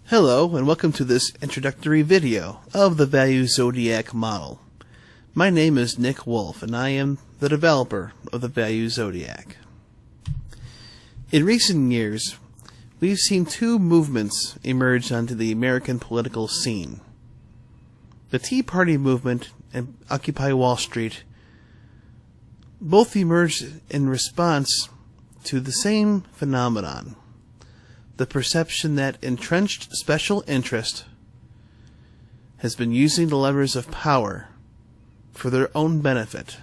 Hello, and welcome to this introductory video of the Value Zodiac model. My name is Nick Wolf, and I am the developer of the Value Zodiac. In recent years, we've seen two movements emerge onto the American political scene. The Tea Party movement and Occupy Wall Street both emerged in response to the same phenomenon. The perception that entrenched special interest has been using the levers of power for their own benefit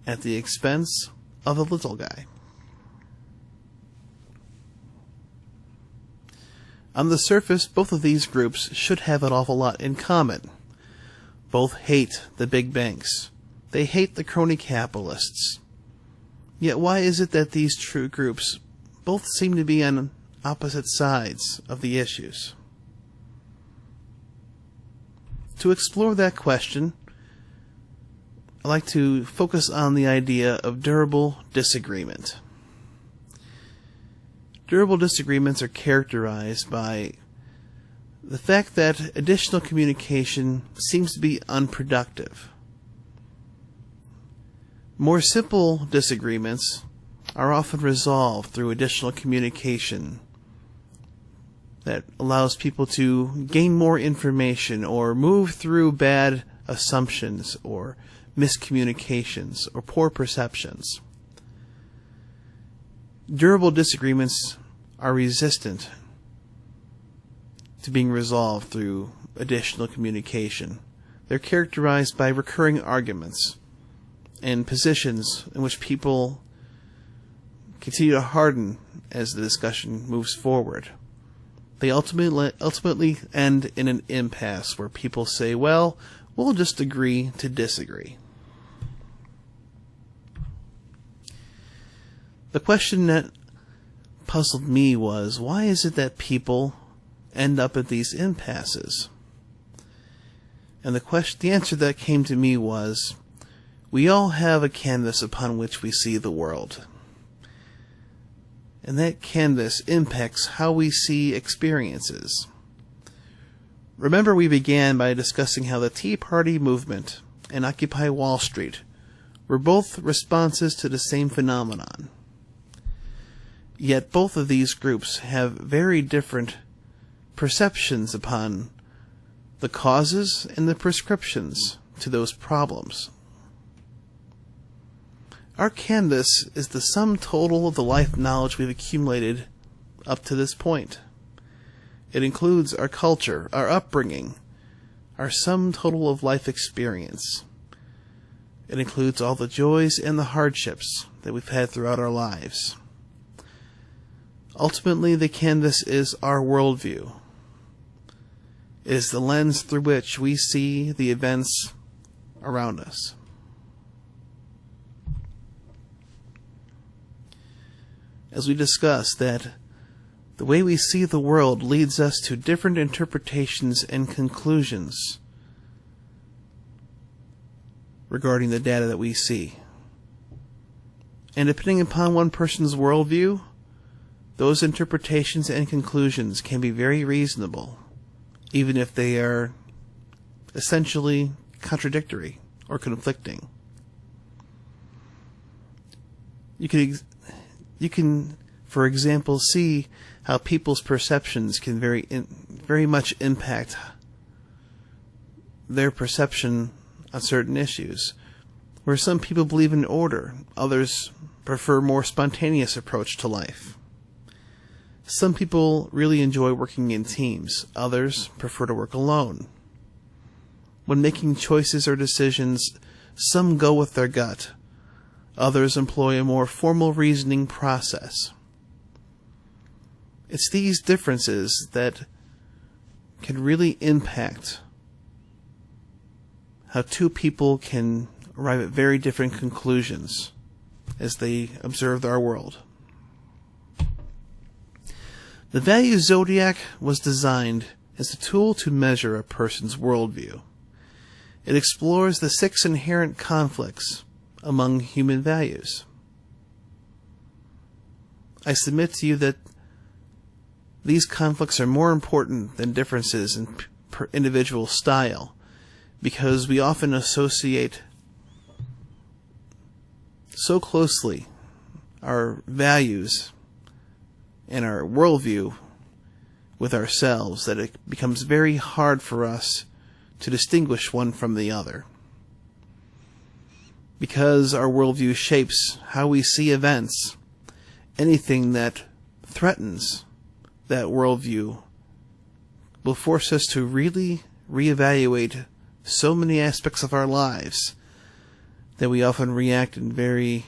at the expense of the little guy. On the surface, both of these groups should have an awful lot in common. Both hate the big banks. They hate the crony capitalists. Yet why is it that these two groups both seem to be on opposite sides of the issues? To explore that question, I'd like to focus on the idea of durable disagreement. Durable disagreements are characterized by the fact that additional communication seems to be unproductive. More simple disagreements are often resolved through additional communication that allows people to gain more information or move through bad assumptions or miscommunications or poor perceptions. Durable disagreements are resistant to being resolved through additional communication. They're characterized by recurring arguments and positions in which people continue to harden as the discussion moves forward. They ultimately end in an impasse where people say, well, we'll just agree to disagree. The question that puzzled me was, why is it that people end up at these impasses? And the answer that came to me was, we all have a canvas upon which we see the world. And that canvas impacts how we see experiences. Remember, we began by discussing how the Tea Party movement and Occupy Wall Street were both responses to the same phenomenon. Yet both of these groups have very different perceptions upon the causes and the prescriptions to those problems. Our canvas is the sum total of the life knowledge we've accumulated up to this point. It includes our culture, our upbringing, our sum total of life experience. It includes all the joys and the hardships that we've had throughout our lives. Ultimately, the canvas is our worldview. It is the lens through which we see the events around us. As we discussed, that the way we see the world leads us to different interpretations and conclusions regarding the data that we see. And depending upon one person's worldview, those interpretations and conclusions can be very reasonable, even if they are essentially contradictory or conflicting. You can, for example, see how people's perceptions can very much impact their perception on certain issues. Where some people believe in order, others prefer a more spontaneous approach to life. Some people really enjoy working in teams, others prefer to work alone. When making choices or decisions, some go with their gut. Others employ a more formal reasoning process. It's these differences that can really impact how two people can arrive at very different conclusions as they observe our world. The Value Zodiac was designed as a tool to measure a person's worldview. It explores the 6 inherent conflicts among human values. I submit to you that these conflicts are more important than differences in individual style, because we often associate so closely our values and our worldview with ourselves that it becomes very hard for us to distinguish one from the other. Because our worldview shapes how we see events, anything that threatens that worldview will force us to really reevaluate so many aspects of our lives that we often react in very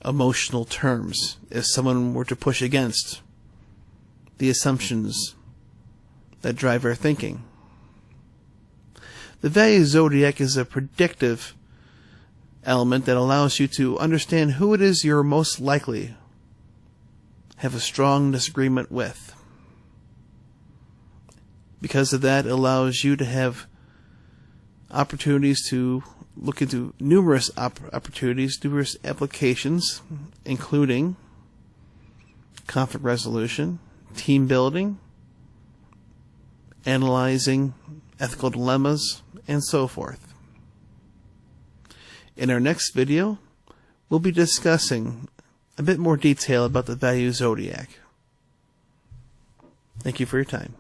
emotional terms if someone were to push against the assumptions that drive our thinking. The Value Zodiac is a predictive element that allows you to understand who it is you're most likely have a strong disagreement with. Because of that, it allows you to have opportunities to look into numerous opportunities, numerous applications, including conflict resolution, team building, analyzing ethical dilemmas, and so forth. In our next video, we'll be discussing a bit more detail about the Value Zodiac. Thank you for your time.